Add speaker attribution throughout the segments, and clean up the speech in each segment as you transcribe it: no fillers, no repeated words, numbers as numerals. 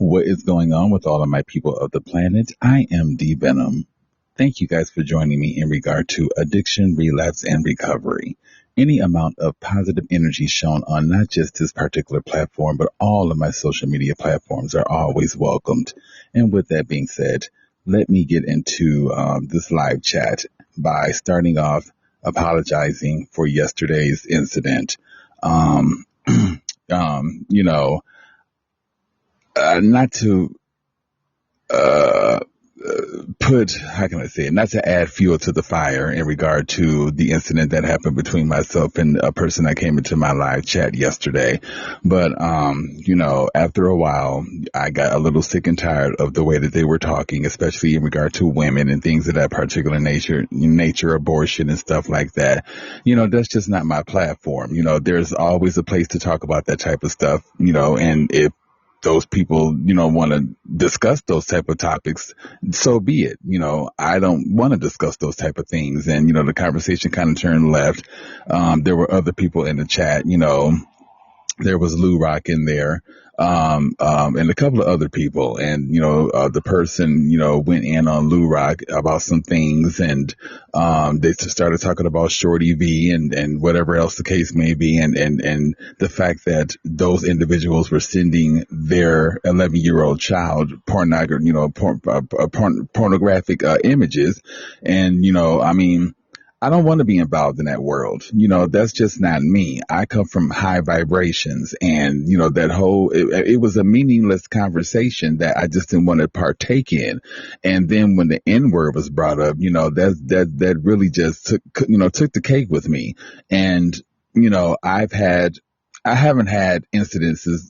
Speaker 1: What is going on with all of my people of the planet? I am D Venom. Thank you guys for joining me in regard to addiction, relapse, and recovery. Any amount of positive energy shown on not just this particular platform, but all of my social media platforms are always welcomed. And with that being said, let me get into this live chat by starting off apologizing for yesterday's incident. Um, you know, not to uh, put, how can I say it, not to add fuel to the fire in regard to the incident that happened between myself and a person that came into my live chat yesterday. But, after a while, I got a little sick and tired of the way that they were talking, especially in regard to women and things of that particular nature, abortion and stuff like that. That's just not my platform. There's always a place to talk about that type of stuff, and if those people, want to discuss those type of topics, so be it. I don't want to discuss those type of things. And, the conversation kind of turned left. There were other people in the chat, there was Lou Rock in there, and a couple of other people. And, the person, went in on Lou Rock about some things, and, they started talking about Shorty V and whatever else the case may be. And the fact that those individuals were sending their 11-year-old child pornographic, images. And, I don't want to be involved in that world. That's just not me. I come from high vibrations, and, it was a meaningless conversation that I just didn't want to partake in. And then when the N word was brought up, that really just took the cake with me. And, I haven't had incidences.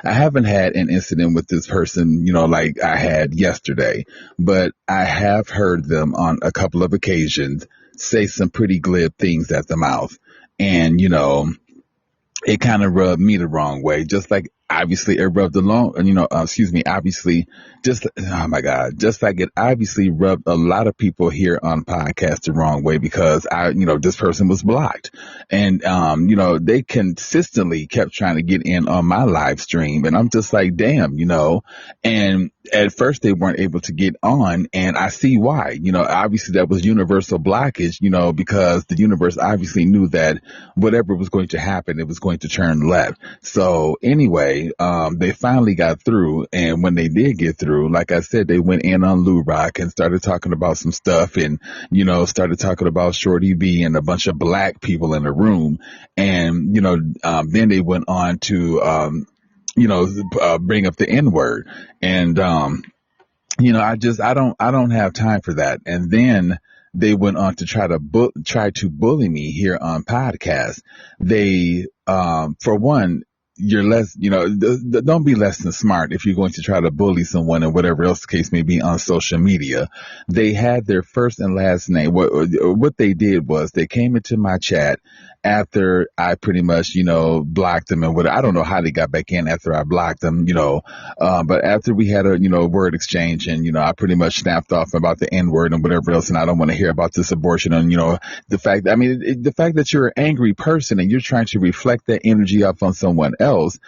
Speaker 1: I haven't had an incident with this person, like I had yesterday, but I have heard them on a couple of occasions say some pretty glib things at the mouth. And, it kind of rubbed me the wrong way, just like obviously it rubbed obviously oh my God, just like it obviously rubbed a lot of people here on podcast the wrong way, because this person was blocked, and, they consistently kept trying to get in on my live stream, and I'm just like, damn, and at first they weren't able to get on, and I see why. Obviously that was universal blockage, because the universe obviously knew that whatever was going to happen, it was going to turn left. So anyway, they finally got through, and when they did get through, like I said, they went in on Lou Rock and started talking about some stuff, and, started talking about Shorty B and a bunch of black people in the room. And, then they went on to, bring up the N word. And, I don't have time for that. And then they went on to try to bully me here on podcast. They, for one, you're less, don't be less than smart if you're going to try to bully someone, and whatever else the case may be, on social media. They had their first and last name. What they did was they came into my chat after I pretty much, blocked them, and I don't know how they got back in after I blocked them, but after we had a, word exchange, and, I pretty much snapped off about the N word and whatever else. And I don't want to hear about this abortion, and, the fact that you're an angry person and you're trying to reflect that energy off on someone else.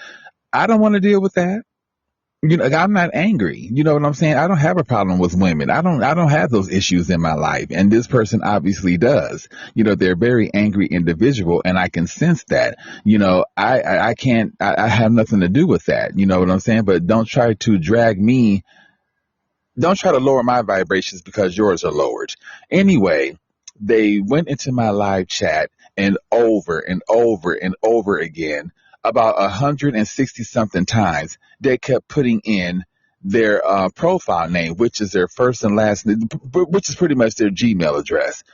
Speaker 1: I don't want to deal with that. I'm not angry. You know what I'm saying? I don't have a problem with women. I don't have those issues in my life. And this person obviously does. They're a very angry individual, and I can sense that. I have nothing to do with that. You know what I'm saying? But don't try to lower my vibrations because yours are lowered. Anyway, they went into my live chat, and over and over and over again, about 160 something times, they kept putting in their profile name, which is their first and last name, which is pretty much their Gmail address.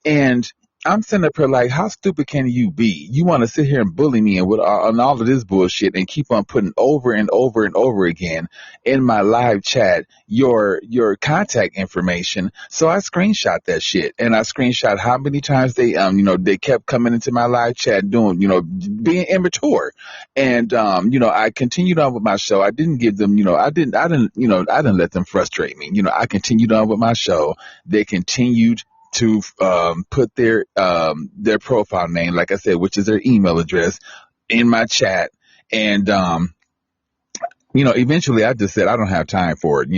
Speaker 1: And I'm sitting up here like, how stupid can you be? You want to sit here and bully me and on all of this bullshit, and keep on putting over and over and over again in my live chat your contact information. So I screenshot that shit, and I screenshot how many times they kept coming into my live chat doing, being immature. And I continued on with my show. I didn't give them, I didn't let them frustrate me. I continued on with my show. They continued to put their profile name, like I said, which is their email address, in my chat. And Eventually I just said, I don't have time for it.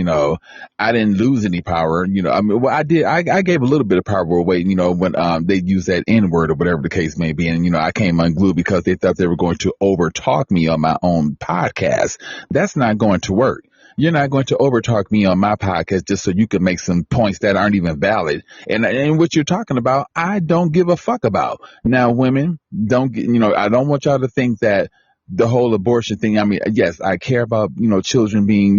Speaker 1: I didn't lose any power. I mean, well, I did. I gave a little bit of power away, when, they used that N word or whatever the case may be. And, I came unglued because they thought they were going to overtalk me on my own podcast. That's not going to work. You're not going to overtalk me on my podcast just so you can make some points that aren't even valid. And what you're talking about, I don't give a fuck about. Now, women, don't get, I don't want y'all to think that the whole abortion thing. I mean, yes, I care about, children being,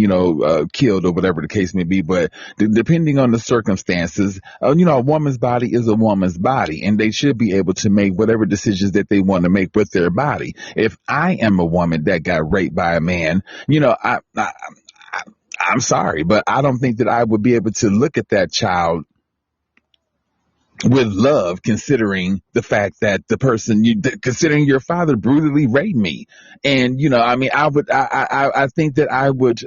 Speaker 1: killed or whatever the case may be, but depending on the circumstances, a woman's body is a woman's body and they should be able to make whatever decisions that they want to make with their body. If I am a woman that got raped by a man, I'm sorry, but I don't think that I would be able to look at that child with love, considering the fact that considering your father brutally raped me. And, I think that I would,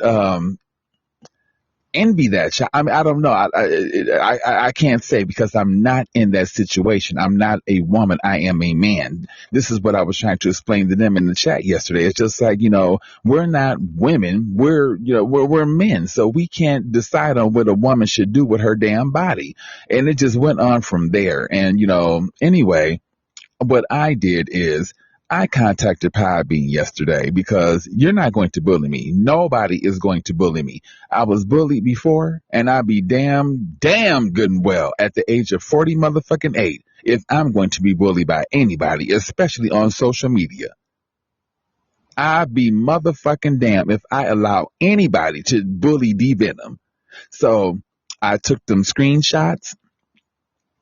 Speaker 1: envy that child. I mean, I don't know. I can't say because I'm not in that situation. I'm not a woman. I am a man. This is what I was trying to explain to them in the chat yesterday. It's just like, we're not women. We're men. So we can't decide on what a woman should do with her damn body. And it just went on from there. And, anyway, what I did is I contacted Podbean yesterday because you're not going to bully me. Nobody is going to bully me. I was bullied before, and I'd be damn good and well at the age of 40 motherfucking 8 if I'm going to be bullied by anybody, especially on social media. I'd be motherfucking damn if I allow anybody to bully D-Venom. So I took them screenshots.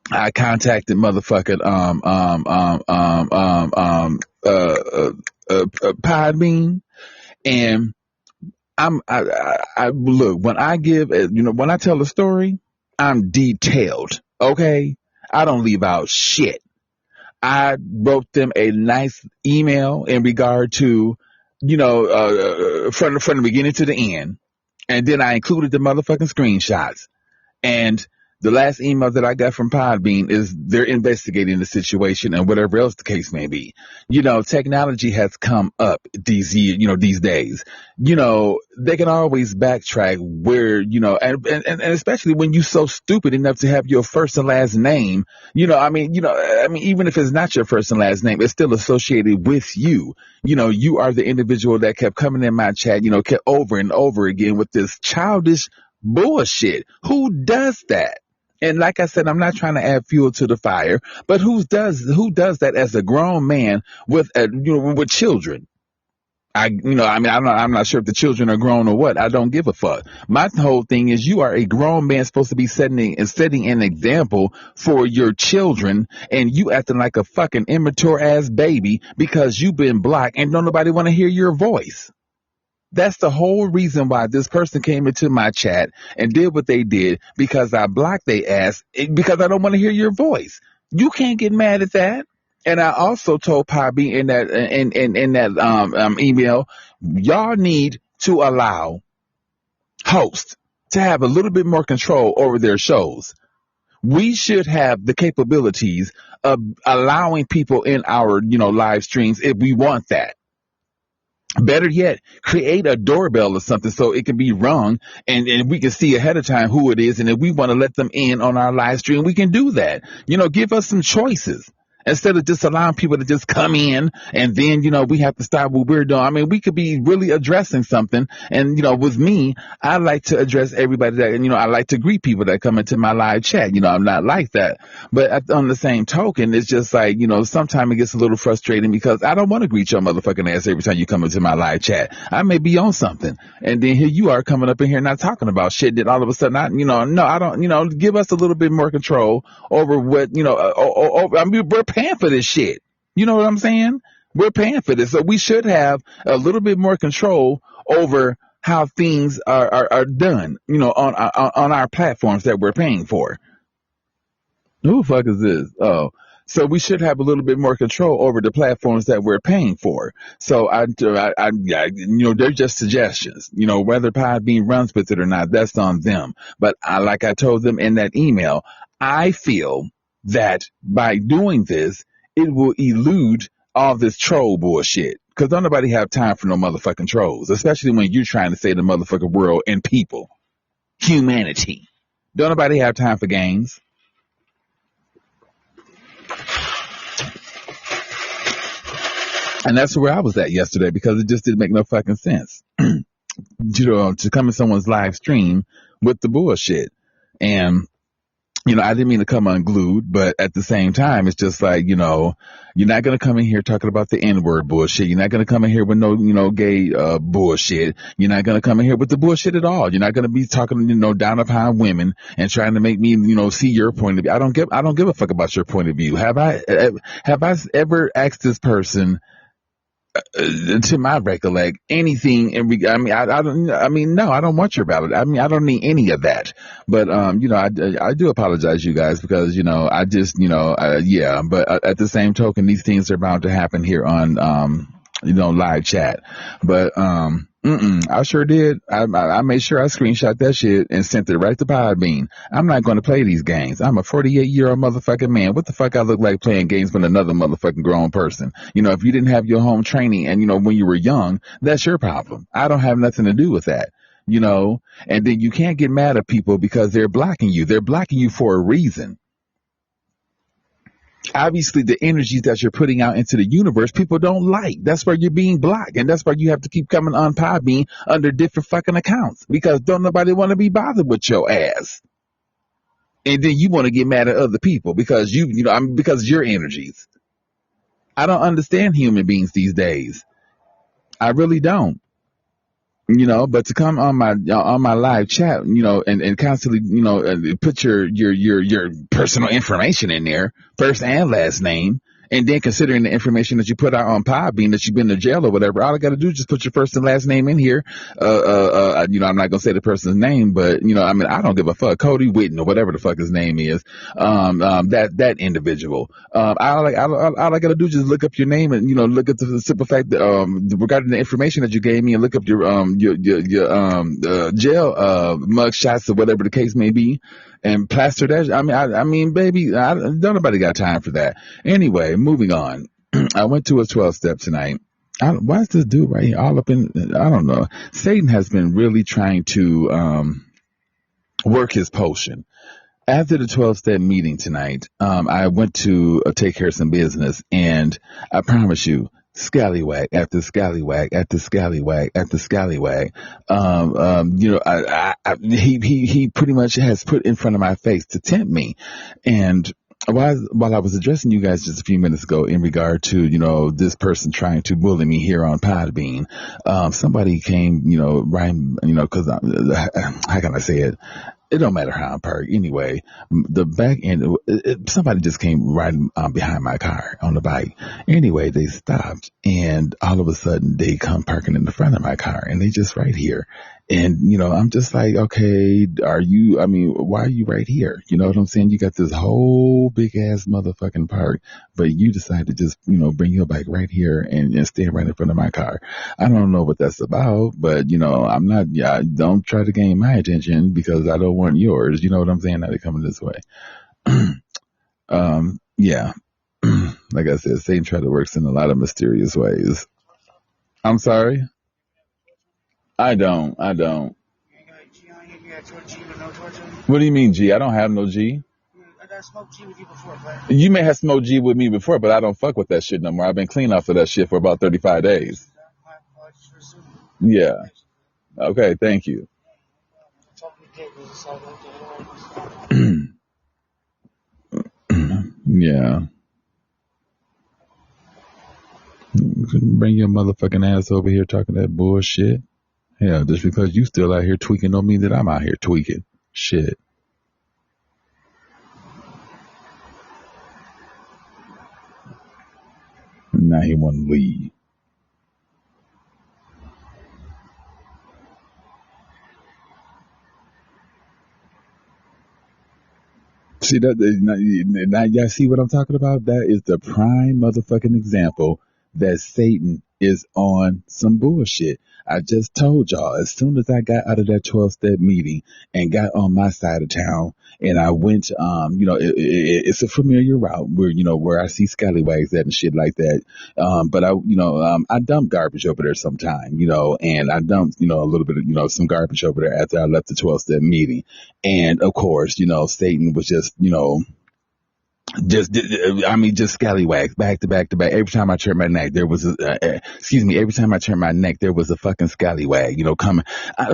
Speaker 1: I contacted motherfucking Podbean, and I look, when I give, when I tell a story, I'm detailed. Okay, I don't leave out shit. I wrote them a nice email in regard to, from the beginning to the end, and then I included the motherfucking screenshots. And the last email that I got from Podbean is they're investigating the situation and whatever else the case may be. Technology has come up these days. They can always backtrack where, and especially when you're so stupid enough to have your first and last name, even if it's not your first and last name, it's still associated with you. You are the individual that kept coming in my chat, kept over and over again with this childish bullshit. Who does that? And like I said, I'm not trying to add fuel to the fire, but who does that as a grown man with with children? I'm not sure if the children are grown or what. I don't give a fuck. My whole thing is you are a grown man supposed to be setting an example for your children, and you acting like a fucking immature ass baby because you've been blocked and don't nobody want to hear your voice. That's the whole reason why this person came into my chat and did what they did, because I blocked their ass because I don't want to hear your voice. You can't get mad at that. And I also told Poppy in that email, y'all need to allow hosts to have a little bit more control over their shows. We should have the capabilities of allowing people in our live streams if we want that. Better yet, create a doorbell or something so it can be rung and we can see ahead of time who it is. And if we want to let them in on our live stream, we can do that. Give us some choices instead of just allowing people to just come in and then, we have to stop what we're doing. I mean, we could be really addressing something. And, with me, I like to address everybody that, I like to greet people that come into my live chat. I'm not like that. But on the same token, it's just like, sometimes it gets a little frustrating because I don't want to greet your motherfucking ass every time you come into my live chat. I may be on something. And then here you are coming up in here not talking about shit that all of a sudden, I don't, give us a little bit more control over what, we're paying for this shit. You know what I'm saying? We're paying for this. So we should have a little bit more control over how things are done, on our platforms that we're paying for. Who the fuck is this? Oh, so we should have a little bit more control over the platforms that we're paying for. So they're just suggestions, whether Podbean runs with it or not, that's on them. But like I told them in that email, I feel that by doing this, it will elude all this troll bullshit. Because don't nobody have time for no motherfucking trolls, especially when you're trying to save the motherfucking world and people, humanity. Don't nobody have time for games. And that's where I was at yesterday because it just didn't make no fucking sense. To come in someone's live stream with the bullshit. And I didn't mean to come unglued, but at the same time, it's just like, you're not going to come in here talking about the N-word bullshit. You're not going to come in here with no, gay, bullshit. You're not going to come in here with the bullshit at all. You're not going to be talking, down upon women and trying to make me, see your point of view. I don't give a fuck about your point of view. Have I ever asked this person, to my recollect, anything? No, I don't want your ballot. I don't need any of that. But I do apologize, you guys, because I just yeah. But at the same token, these things are bound to happen here on live chat. But I sure did. I made sure I screenshot that shit and sent it right to Podbean. I'm not going to play these games. I'm a 48-year-old motherfucking man. What the fuck I look like playing games with another motherfucking grown person? If you didn't have your home training and, when you were young, that's your problem. I don't have nothing to do with that. And then you can't get mad at people because they're blocking you. They're blocking you for a reason. Obviously, the energies that you're putting out into the universe, people don't like. That's why you're being blocked. And that's why you have to keep coming on Podbean under different fucking accounts, because don't nobody want to be bothered with your ass. And then you want to get mad at other people because because of your energies. I don't understand human beings these days. I really don't. But to come on my live chat, and constantly, put your personal information in there, first and last name, and then considering the information that you put out on Podbean that you've been to jail or whatever, all I got to do is just put your first and last name in here. I'm not going to say the person's name, but, I don't give a fuck. Cody Whitten or whatever the fuck his name is. That individual. All I got to do is just look up your name and, look at the simple fact that, regarding the information that you gave me, and look up your jail, mug shots or whatever the case may be, and plaster that. Baby, don't nobody got time for that. Anyway, moving on. I went to a 12-step tonight. Why is this dude right here all up in, I don't know. Satan has been really trying to work his potion. After the 12-step meeting tonight, I went to take care of some business, and I promise you, scallywag after scallywag after scallywag after scallywag. He pretty much has put in front of my face to tempt me. And while I was addressing you guys just a few minutes ago in regard to, this person trying to bully me here on Podbean, somebody came, right, cause how can I say it? It don't matter how I'm parked. Anyway, the back end, somebody just came riding behind my car on the bike. Anyway, they stopped, and all of a sudden they come parking in the front of my car, and they just right here. And, I'm just like, okay, why are you right here? You know what I'm saying? You got this whole big ass motherfucking park, but you decide to just, bring your bike right here and stand right in front of my car. I don't know what that's about, but, don't try to gain my attention because I don't want yours. You know what I'm saying? Now they're coming this way. Yeah. Like I said, Satan try to work in a lot of mysterious ways. I'm sorry? I don't. What do you mean, G? I don't have no G.
Speaker 2: I got smoked G with you before, player.
Speaker 1: You may have smoked G with me before, but I don't fuck with that shit no more. I've been clean off of that shit for about 35 days. Yeah. Okay, thank you. Yeah. Bring your motherfucking ass over here talking that bullshit. Yeah, just because you still out here tweaking don't mean that I'm out here tweaking. Shit. Now he want to leave. See that? Now y'all see what I'm talking about? That is the prime motherfucking example that Satan is on some bullshit. I just told y'all, as soon as I got out of that 12-step meeting and got on my side of town, and I went, it's a familiar route where, where I see scallywags at and shit like that. But I dump garbage over there sometime, and I dumped, a little bit of, some garbage over there after I left the 12-step meeting. And of course, Satan was just, just scallywags back to back to back. Every time I turned my neck, there was every time I turned my neck, there was a fucking scallywag, coming.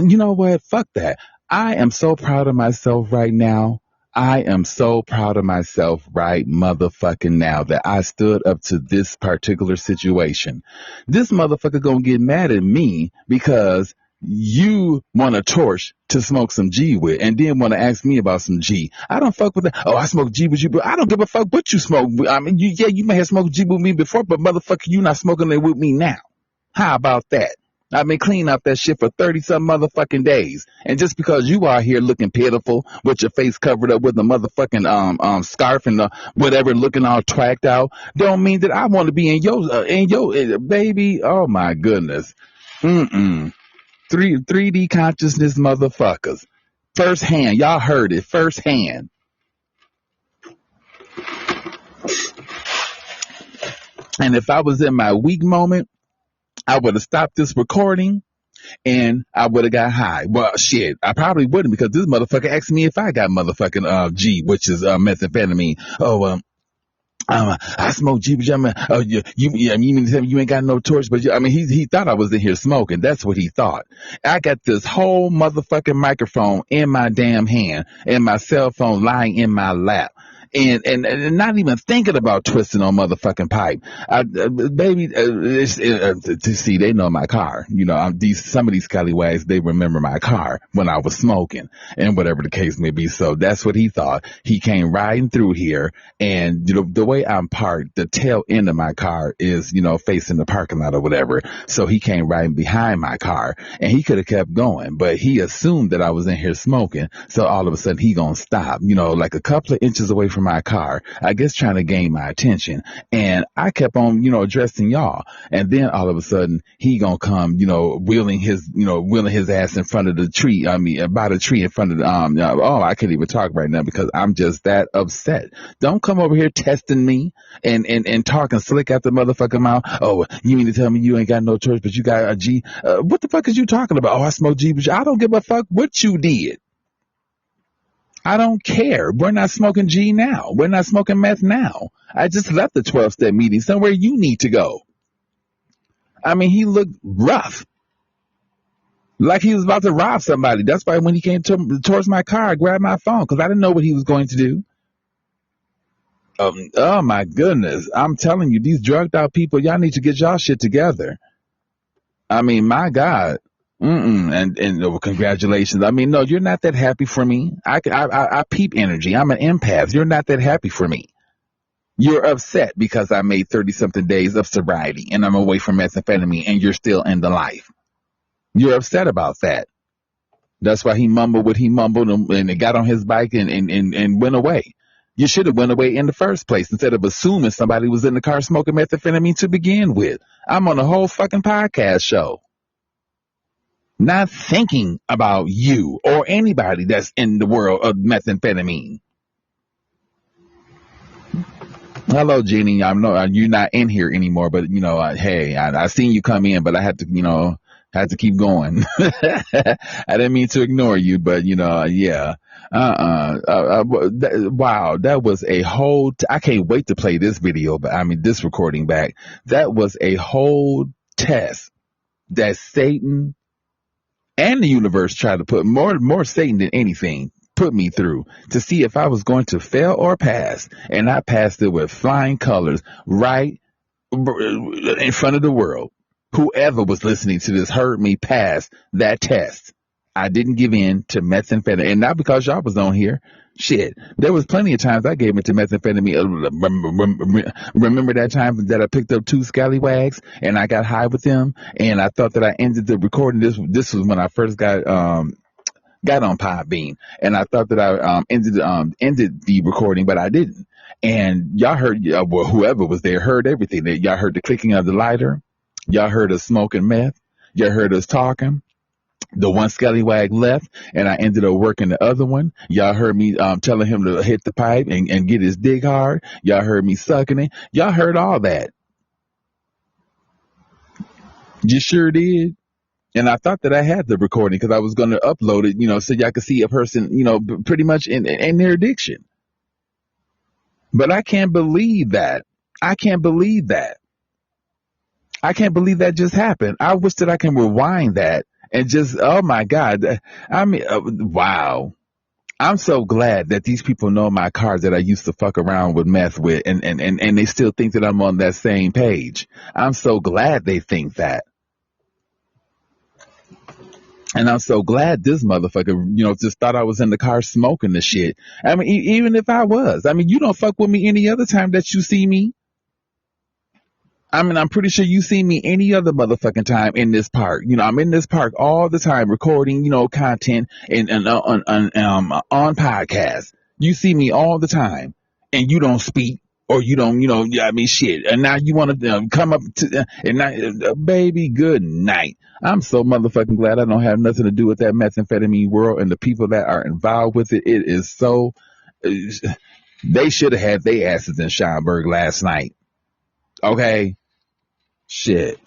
Speaker 1: You know what? Fuck that. I am so proud of myself right now. I am so proud of myself right motherfucking now that I stood up to this particular situation. This motherfucker gonna get mad at me because you want a torch to smoke some G with and then want to ask me about some G. I don't fuck with that. Oh, I smoke G with you, but I don't give a fuck what you smoke. I mean, you may have smoked G with me before, but motherfucker, you not smoking it with me now. How about that? I've been cleaning up that shit for 30-some motherfucking days. And just because you are here looking pitiful with your face covered up with a motherfucking scarf and whatever looking all twacked out, don't mean that I want to be in your baby. Oh my goodness. 3D consciousness motherfuckers. First hand. Y'all heard it. First hand. And if I was in my weak moment, I would have stopped this recording and I would have got high. Well, shit, I probably wouldn't because this motherfucker asked me if I got motherfucking G, which is methamphetamine. I smoke G, but you mean to tell me you ain't got no torch? But he thought I was in here smoking. That's what he thought. I got this whole motherfucking microphone in my damn hand and my cell phone lying in my lap. And not even thinking about twisting on motherfucking pipe. See, they know my car. Some of these scallywags, they remember my car when I was smoking and whatever the case may be. So that's what he thought. He came riding through here and, the way I'm parked, the tail end of my car is, facing the parking lot or whatever. So he came riding behind my car and he could have kept going, but he assumed that I was in here smoking. So all of a sudden he gonna stop, like a couple of inches away from my car, I guess trying to gain my attention. And I kept on, addressing y'all. And then all of a sudden he gonna come, wheeling his ass in front of the tree. By the tree in front of the, I can't even talk right now because I'm just that upset. Don't come over here testing me and talking slick out the motherfucking mouth. Oh, you mean to tell me you ain't got no church, but you got a G? What the fuck is you talking about? Oh, I smoke G, but I don't give a fuck what you did. I don't care. We're not smoking G now. We're not smoking meth now. I just left the 12-step meeting somewhere you need to go. He looked rough. Like he was about to rob somebody. That's why when he came towards my car, I grabbed my phone because I didn't know what he was going to do. Oh my goodness. I'm telling you, these drugged out people, y'all need to get y'all shit together. My God. And congratulations. No, you're not that happy for me. I peep energy. I'm an empath. You're not that happy for me. You're upset because I made 30-something days of sobriety and I'm away from methamphetamine and you're still in the life. You're upset about that. That's why he mumbled what he mumbled and it got on his bike and went away. You should have went away in the first place instead of assuming somebody was in the car smoking methamphetamine to begin with. I'm on a whole fucking podcast show. Not thinking about you or anybody that's in the world of methamphetamine. Hello, Jeannie. I know you're not in here anymore, but hey, I seen you come in, but I had to, had to keep going. I didn't mean to ignore you, but yeah. Wow, that was a whole. I can't wait to play this video, but this recording back. That was a whole test that Satan and the universe tried to put more Satan than anything put me through to see if I was going to fail or pass. And I passed it with flying colors right in front of the world. Whoever was listening to this heard me pass that test. I didn't give in to methamphetamine. And not because y'all was on here. Shit, there was plenty of times I gave it to methamphetamine. Remember that time that I picked up 2 scallywags and I got high with them and I thought that I ended the recording. This was when I first got on Podbean and I thought that I ended the recording, but I didn't. And y'all heard, whoever was there heard everything. Y'all heard the clicking of the lighter. Y'all heard us smoking meth. Y'all heard us talking. The one scallywag left, and I ended up working the other one. Y'all heard me telling him to hit the pipe and get his dick hard. Y'all heard me sucking it. Y'all heard all that. You sure did. And I thought that I had the recording because I was going to upload it, so y'all could see a person, pretty much in their addiction. But I can't believe that. I can't believe that. I can't believe that just happened. I wish that I can rewind that and just, oh my God. I mean, wow. I'm so glad that these people know my cars that I used to fuck around with meth with, and they still think that I'm on that same page. I'm so glad they think that. And I'm so glad this motherfucker, just thought I was in the car smoking the shit. I mean, even if I was, you don't fuck with me any other time that you see me. I'm pretty sure you see me any other motherfucking time in this park. I'm in this park all the time recording, content and on podcasts. You see me all the time and you don't speak or you don't, shit. And now you want to come up to, baby, good night. I'm so motherfucking glad I don't have nothing to do with that methamphetamine world and the people that are involved with it. It is so, they should have had their asses in Schomburg last night. Okay. Shit.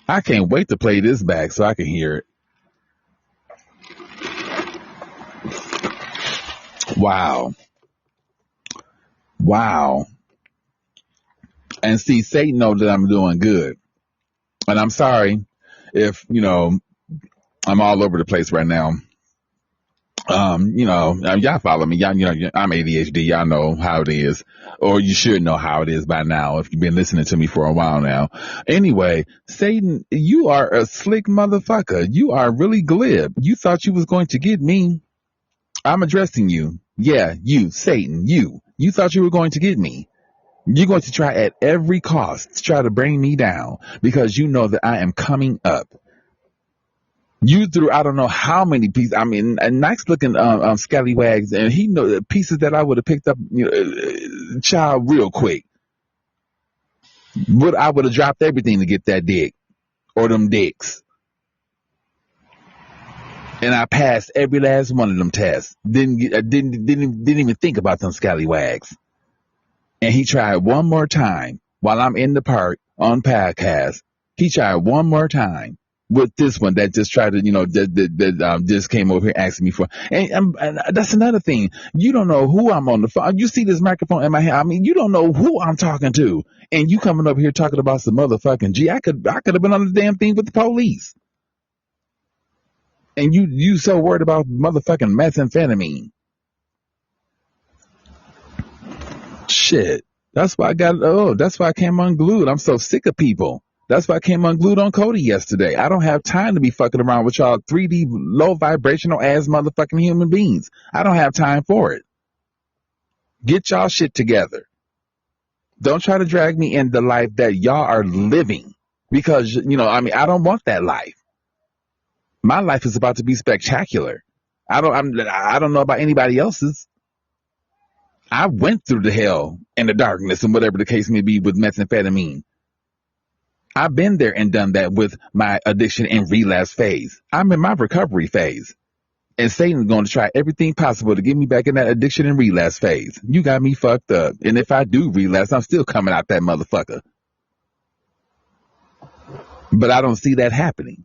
Speaker 1: I can't wait to play this back so I can hear it. Wow. And see, Satan knows that I'm doing good. And I'm sorry if, I'm all over the place right now. Y'all follow me. Y'all, I'm ADHD. Y'all know how it is, or you should know how it is by now if you've been listening to me for a while now. Anyway, Satan, you are a slick motherfucker. You are really glib. You thought you was going to get me. I'm addressing you. Yeah, you, Satan, you thought you were going to get me. You're going to try at every cost to try to bring me down because you know that I am coming up. You threw, I don't know how many pieces. A nice looking scallywags, and he know the pieces that I would have picked up, child, real quick. But I would have dropped everything to get that dick or them dicks. And I passed every last one of them tests. Didn't even think about them scallywags. And he tried one more time while I'm in the park on podcast. He tried one more time. With this one that just tried to, just came over here asking me for, and that's another thing. You don't know who I'm on the phone. You see this microphone in my hand. You don't know who I'm talking to, and you coming over here talking about some motherfucking G. I could have been on the damn thing with the police, and you so worried about motherfucking methamphetamine. Shit. That's why I came unglued. I'm so sick of people. That's why I came unglued on Cody yesterday. I don't have time to be fucking around with y'all 3D low vibrational ass motherfucking human beings. I don't have time for it. Get y'all shit together. Don't try to drag me in the life that y'all are living because, I don't want that life. My life is about to be spectacular. I don't know about anybody else's. I went through the hell and the darkness and whatever the case may be with methamphetamine. I've been there and done that with my addiction and relapse phase. I'm in my recovery phase. And Satan's going to try everything possible to get me back in that addiction and relapse phase. You got me fucked up. And if I do relapse, I'm still coming out that motherfucker. But I don't see that happening.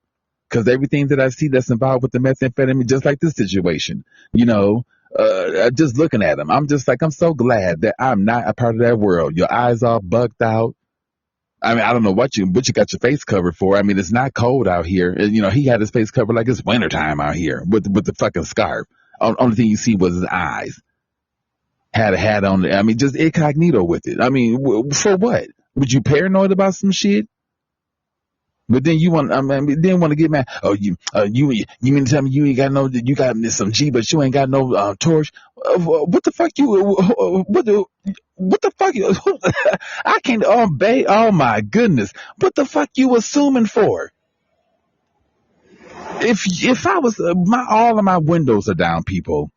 Speaker 1: Because everything that I see that's involved with the methamphetamine, just like this situation, just looking at them, I'm just like, I'm so glad that I'm not a part of that world. Your eyes all bugged out. I don't know what you got your face covered for. It's not cold out here. He had his face covered like it's wintertime out here with the fucking scarf. Only thing you see was his eyes. Had a hat on. Just incognito with it. For what? Would you paranoid about some shit? But then you want to get mad. Oh, you mean to tell me you ain't got you got some G, but you ain't got no torch? What the fuck what the fuck you? I can't. Oh my goodness! What the fuck you assuming for? If I was all of my windows are down, people.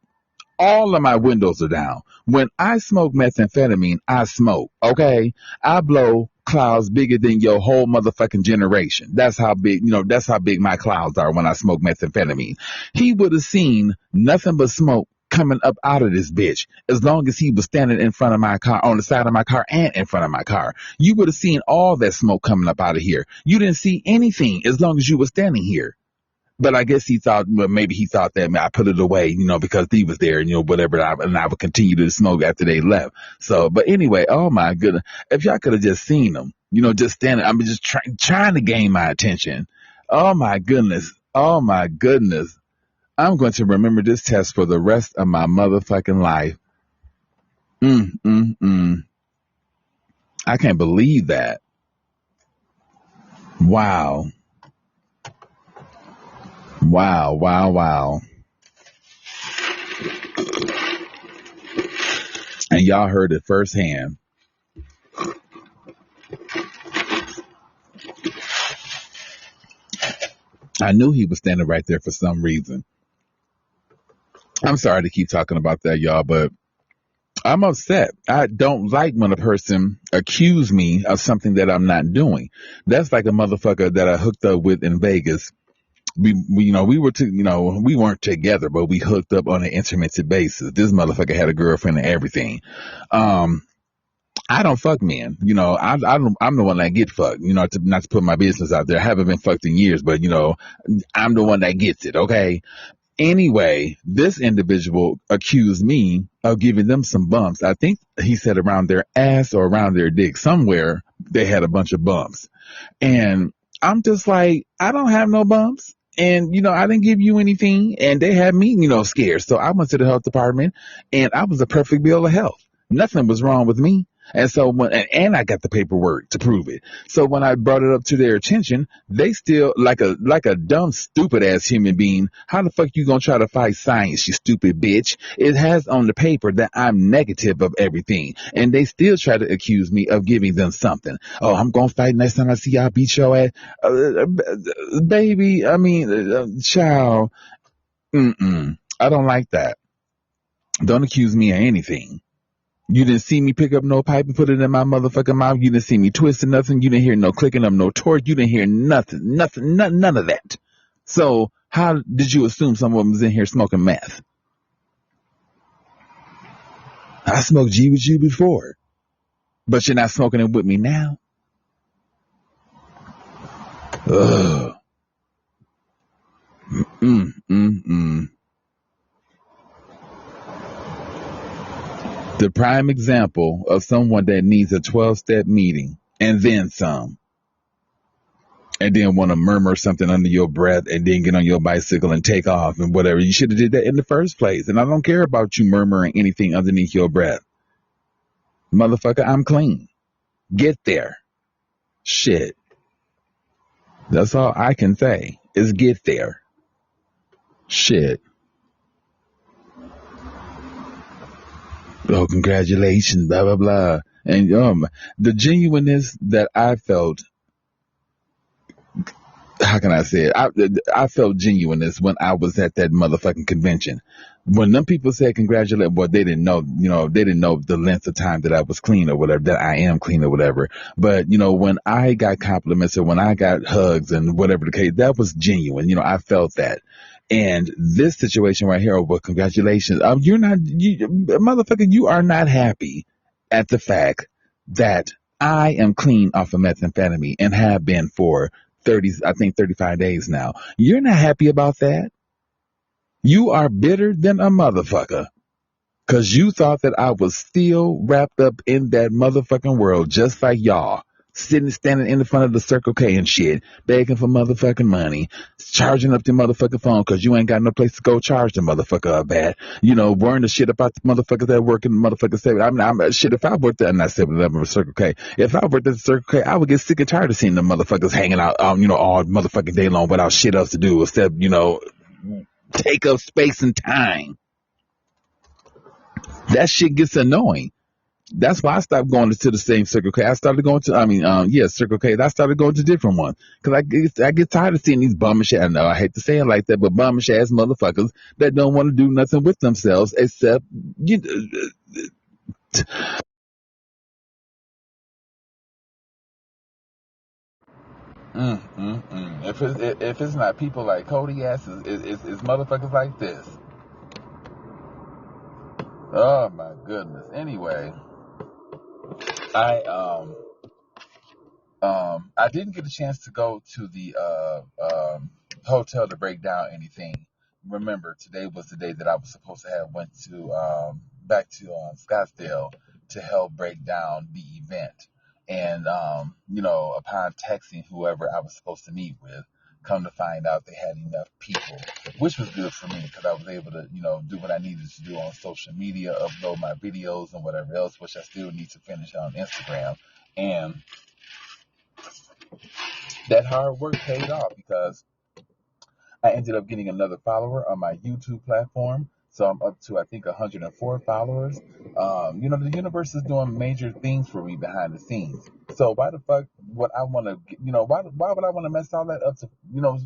Speaker 1: All of my windows are down. When I smoke methamphetamine, I smoke. Okay, I blow clouds bigger than your whole motherfucking generation. That's how big, that's how big my clouds are when I smoke methamphetamine. He would have seen nothing but smoke coming up out of this bitch as long as he was standing in front of my car, on the side of my car and in front of my car. You would have seen all that smoke coming up out of here. You didn't see anything as long as you were standing here. But I guess he thought, well, maybe he thought that I put it away, because he was there, whatever, and I would continue to smoke after they left. So, but anyway, oh my goodness, if y'all could have just seen him, just standing, I'm just trying to gain my attention. Oh my goodness. Oh my goodness. I'm going to remember this test for the rest of my motherfucking life. I can't believe that. Wow. Wow, wow, wow. And y'all heard it firsthand. I knew he was standing right there for some reason. I'm sorry to keep talking about that, y'all, but I'm upset. I don't like when a person accuses me of something that I'm not doing. That's like a motherfucker that I hooked up with in Vegas. We weren't together, but we hooked up on an intermittent basis. This motherfucker had a girlfriend and everything. I don't fuck men, I'm the one that get fucked, not to put my business out there. I haven't been fucked in years, but I'm the one that gets it. Okay. Anyway, this individual accused me of giving them some bumps. I think he said around their ass or around their dick. Somewhere they had a bunch of bumps. And I'm just like, I don't have no bumps. And, I didn't give you anything. And they had me, scared. So I went to the health department and I was a perfect bill of health. Nothing was wrong with me. And so and I got the paperwork to prove it. So when I brought it up to their attention, they still like a dumb, stupid ass human being. How the fuck you gonna try to fight science, you stupid bitch? It has on the paper that I'm negative of everything. And they still try to accuse me of giving them something. Oh, I'm gonna fight next time I see y'all beat your ass. Baby, child. I don't like that. Don't accuse me of anything. You didn't see me pick up no pipe and put it in my motherfucking mouth. You didn't see me twisting nothing. You didn't hear no clicking of no torch. You didn't hear nothing, none of that. So how did you assume someone was in here smoking meth? I smoked G with you before, but you're not smoking it with me now. Ugh. The prime example of someone that needs a 12-step meeting and then some, and then want to murmur something under your breath and then get on your bicycle and take off and whatever. You should have did that in the first place. And I don't care about you murmuring anything underneath your breath. Motherfucker, I'm clean. Get there. Shit. That's all I can say is get there. Shit. Oh, congratulations, blah, blah, blah. And the genuineness that I felt, how can I say it? I felt genuineness when I was at that motherfucking convention. When them people said congratulations, well, they didn't know, they didn't know the length of time that I was clean or whatever, that I am clean or whatever. But, when I got compliments or when I got hugs and whatever the case, that was genuine. I felt that. And this situation right here, well, congratulations. Motherfucker, you are not happy at the fact that I am clean off of methamphetamine and have been for 35 days now. You're not happy about that. You are bitter than a motherfucker. Cause you thought that I was still wrapped up in that motherfucking world just like y'all. Standing in the front of the Circle K and shit, begging for motherfucking money, charging up the motherfucking phone because you ain't got no place to go charge the motherfucker up at. Worrying the shit about the motherfuckers that work in the motherfucking 7. Shit, if I worked at, not 7-Eleven or Circle K, if I worked at the Circle K, I would get sick and tired of seeing the motherfuckers hanging out, all motherfucking day long without shit else to do except, take up space and time. That shit gets annoying. That's why I stopped going to the same Circle K. I started going to, Circle K. I started going to different ones. Cause I get tired of seeing these bummish, I know I hate to say it like that, but bummish ass motherfuckers that don't want to do nothing with themselves except, If it's not people like Cody ass, it's motherfuckers like this. Oh my goodness. Anyway, I didn't get a chance to go to the hotel to break down anything. Remember, today was the day that I was supposed to have went to back to Scottsdale to help break down the event. And upon texting whoever I was supposed to meet with, come to find out they had enough people, which was good for me because I was able to do what I needed to do on social media, upload my videos and whatever else, which I still need to finish on Instagram. And that hard work paid off because I ended up getting another follower on my YouTube platform. So I'm up to, I think, 104 followers. The universe is doing major things for me behind the scenes. So why the fuck would I want to, why would I want to mess all that up to,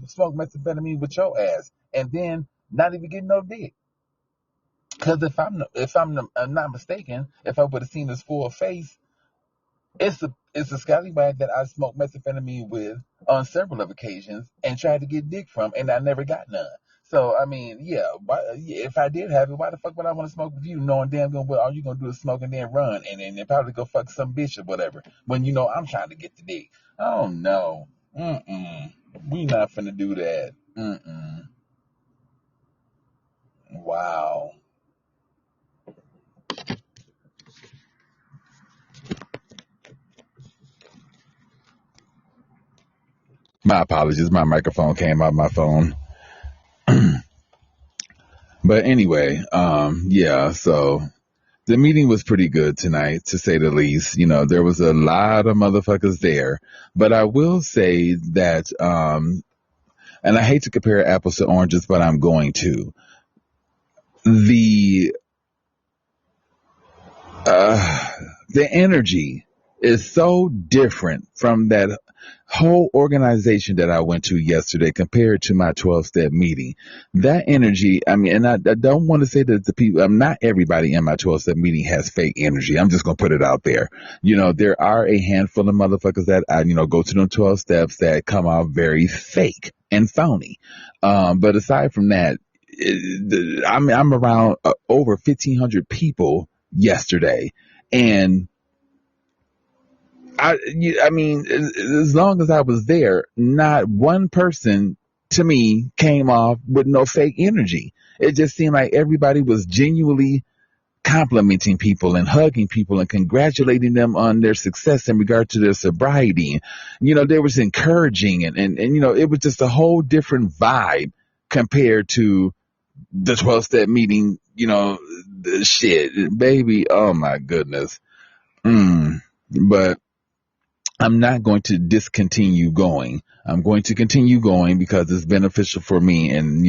Speaker 1: smoke methamphetamine with your ass and then not even get no dick? Because if I'm not mistaken, if I would have seen his full face, it's a scallywag that I smoked methamphetamine with on several of occasions and tried to get dick from, and I never got none. So I mean, if I did have it, why the fuck would I want to smoke with you, knowing damn good well all you gonna do is smoke and then run, and then probably go fuck some bitch or whatever, when I'm trying to get the dick. Oh no, we not finna do that. Wow. My apologies. My microphone came out my phone. But anyway, so the meeting was pretty good tonight, to say the least. There was a lot of motherfuckers there. But I will say that, and I hate to compare apples to oranges, but I'm going to. The energy is so different from that whole organization that I went to yesterday compared to my 12-step meeting. That energy, I mean, and I don't want to say that the people, not everybody in my 12-step meeting has fake energy. I'm just going to put it out there. There are a handful of motherfuckers that I, go to them 12 steps that come out very fake and phony. But aside from that, I'm around over 1,500 people yesterday. And I mean, as long as I was there, not one person to me came off with no fake energy. It just seemed like everybody was genuinely complimenting people and hugging people and congratulating them on their success in regard to their sobriety. There was encouraging and it was just a whole different vibe compared to the 12-step meeting, the shit, baby. Oh my goodness. But I'm not going to discontinue going. I'm going to continue going because it's beneficial for me. And,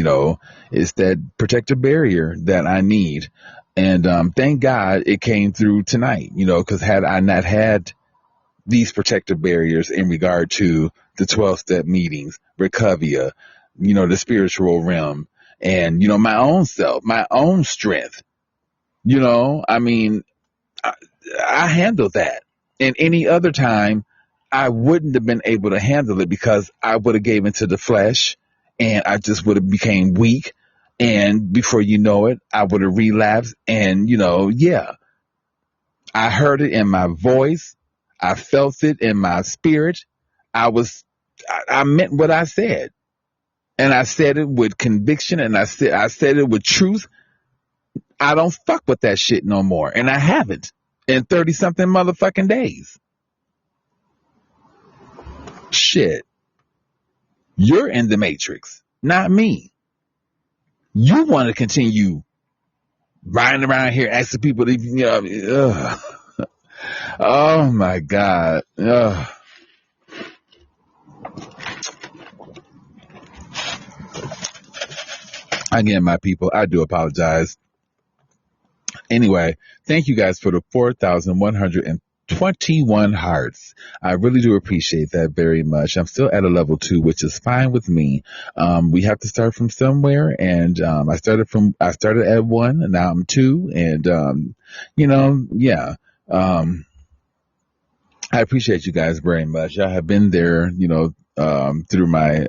Speaker 1: it's that protective barrier that I need. And thank God it came through tonight, because had I not had these protective barriers in regard to the 12-step meetings, Recovia, the spiritual realm, and, my own self, my own strength, I mean, I handled that. And any other time, I wouldn't have been able to handle it because I would have gave into the flesh and I just would have became weak. And before you know it, I would have relapsed. And, I heard it in my voice. I felt it in my spirit. I meant what I said. And I said it with conviction and I said it with truth. I don't fuck with that shit no more. And I haven't in 30 something motherfucking days. Shit. You're in the matrix, not me. You want to continue riding around here asking people to, oh my God. Again, my people, I do apologize. Anyway, thank you guys for the 4,121 hearts. I really do appreciate that very much. I'm still at a level 2, which is fine with me. We have to start from somewhere, and I started at 1, and now I'm 2, and I appreciate you guys very much. Y'all have been there, through my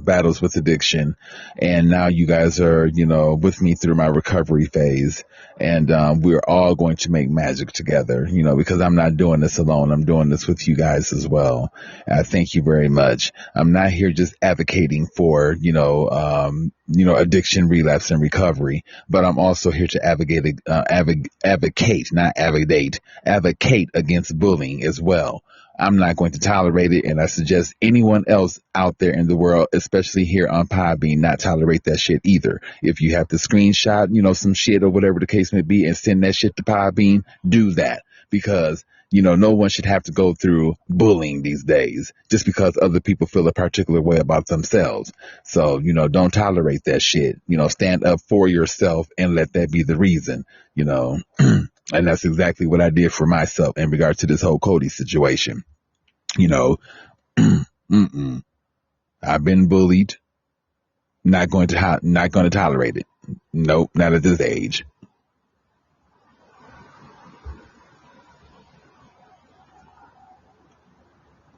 Speaker 1: battles with addiction, and now you guys are, with me through my recovery phase, and we're all going to make magic together, because I'm not doing this alone. I'm doing this with you guys as well. And I thank you very much. I'm not here just advocating for, addiction, relapse, and recovery, but I'm also here to advocate against bullying as well. I'm not going to tolerate it, and I suggest anyone else out there in the world, especially here on Podbean, not tolerate that shit either. If you have to screenshot, some shit or whatever the case may be, and send that shit to Podbean, do that, because no one should have to go through bullying these days just because other people feel a particular way about themselves. So, don't tolerate that shit. Stand up for yourself and let that be the reason, And that's exactly what I did for myself in regards to this whole Cody situation. I've been bullied. Not going to tolerate it. Nope, not at this age.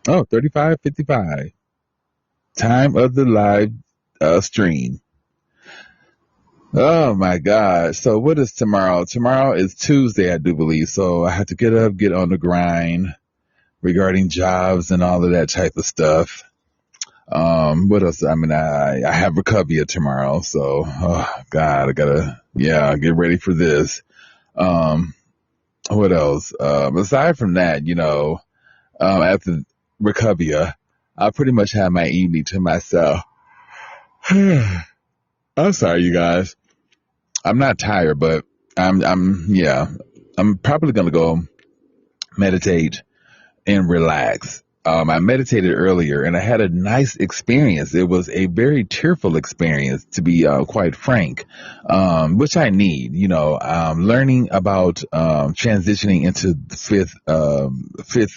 Speaker 1: Oh, 35:55. Time of the live stream. Oh my God. So what is tomorrow? Tomorrow is Tuesday, I do believe. So I have to get up, get on the grind regarding jobs and all of that type of stuff. What else? I mean, I have Recovia tomorrow. So, oh God, I gotta, get ready for this. What else? Aside from that, after Recovia, I pretty much have my evening to myself. I'm sorry, you guys. I'm not tired, but I'm probably going to go meditate and relax. I meditated earlier and I had a nice experience. It was a very tearful experience, to be quite frank, which I need, learning about transitioning into the fifth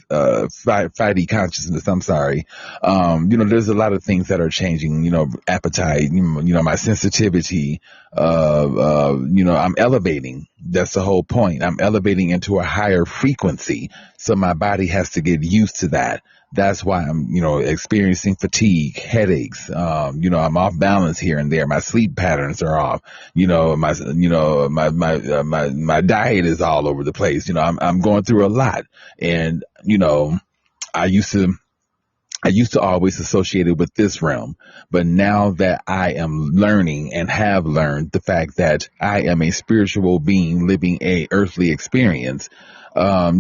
Speaker 1: 5D consciousness. I'm sorry. There's a lot of things that are changing, appetite, my sensitivity, I'm elevating. That's the whole point. I'm elevating into a higher frequency. So my body has to get used to that. That's why I'm, experiencing fatigue, headaches. I'm off balance here and there. My sleep patterns are off. My diet is all over the place. I'm going through a lot. And, I used to always associate it with this realm, but now that I am learning and have learned the fact that I am a spiritual being living a earthly experience, I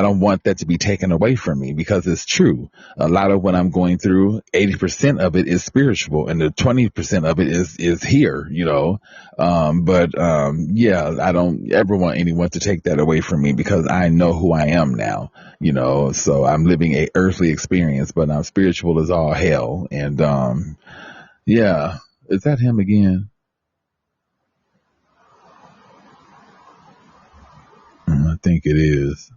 Speaker 1: don't want that to be taken away from me, because it's true. A lot of what I'm going through, 80% of it is spiritual and the 20% of it is here, I don't ever want anyone to take that away from me, because I know who I am now, so I'm living a earthly experience, but I'm spiritual as all hell. And, is that him again? I think it is.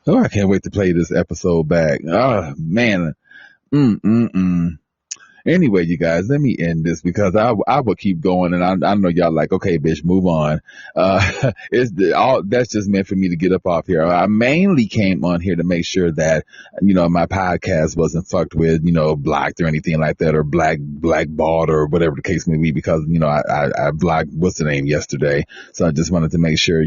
Speaker 1: Oh, I can't wait to play this episode back. Oh, man. Anyway, you guys, let me end this, because I will keep going, and I know y'all like, okay, bitch, move on. That's just meant for me to get up off here. I mainly came on here to make sure that, my podcast wasn't fucked with, blocked or anything like that, or blackballed or whatever the case may be, because, I blocked, what's the name, yesterday. So I just wanted to make sure,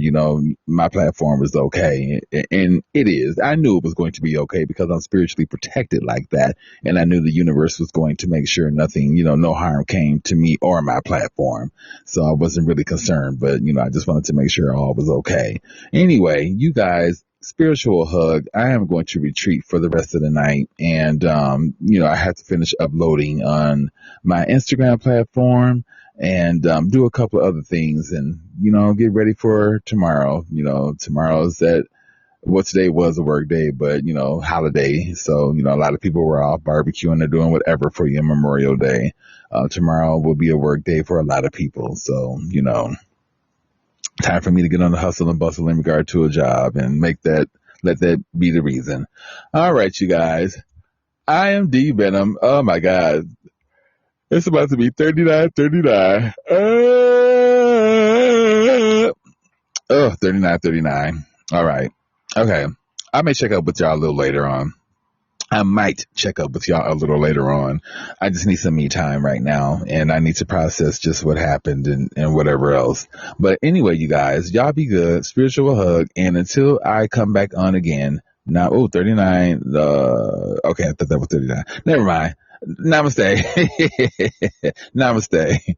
Speaker 1: my platform was okay. And it is. I knew it was going to be okay, because I'm spiritually protected like that. And I knew the universe was going to make sure nothing, no harm came to me or my platform. So I wasn't really concerned, but, I just wanted to make sure all was okay. Anyway, you guys, spiritual hug. I am going to retreat for the rest of the night. And, I have to finish uploading on my Instagram platform and do a couple of other things, and, get ready for tomorrow. Tomorrow's that. Well, today was a work day, but, holiday. So, a lot of people were off barbecuing or doing whatever for your Memorial Day. Tomorrow will be a work day for a lot of people. So, time for me to get on the hustle and bustle in regard to a job and let that be the reason. All right, you guys. I am D Venom. Oh my God. It's about to be 39:39. 39:39. All right. Okay. I may check up with y'all a little later on. I might check up with y'all a little later on. I just need some me time right now, and I need to process just what happened and whatever else. But anyway, you guys, y'all be good. Spiritual hug. And until I come back on again, now, 39. Okay, I thought that was 39. Never mind. Namaste. Namaste.